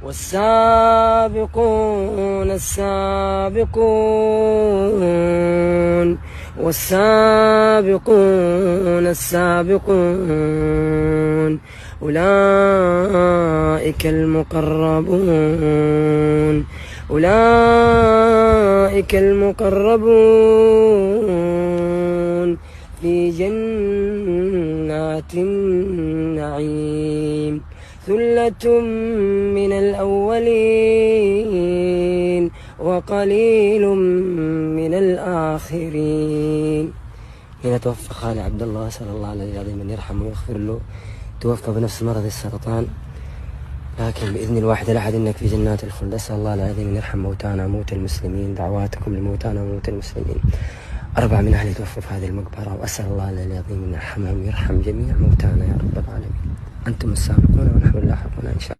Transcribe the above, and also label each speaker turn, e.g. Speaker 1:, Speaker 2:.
Speaker 1: والسابقون السابقون والسابقون السابقون أولئك المقربون أولئك المقربون في جنات النعيم ثلة من الأولين وقليل من الآخرين. هنا توفى خالي عبد الله، أسأل الله العلي العظيم أن يرحمه ويغفر له. توفى بنفس مرض السرطان، لكن بإذن الواحد الأحد إنك في جنات الخلد. أسأل الله العظيم أن يرحم موتانا وموتى المسلمين، دعواتكم لموتانا وموتى المسلمين. 4 من أهلي توفوا في هذه المقبرة، وأسأل الله العظيم أن يرحمهم ويرحم جميع موتانا يا رب العالمين. أنتم السابقون ونحن اللاحقون إن شاء الله.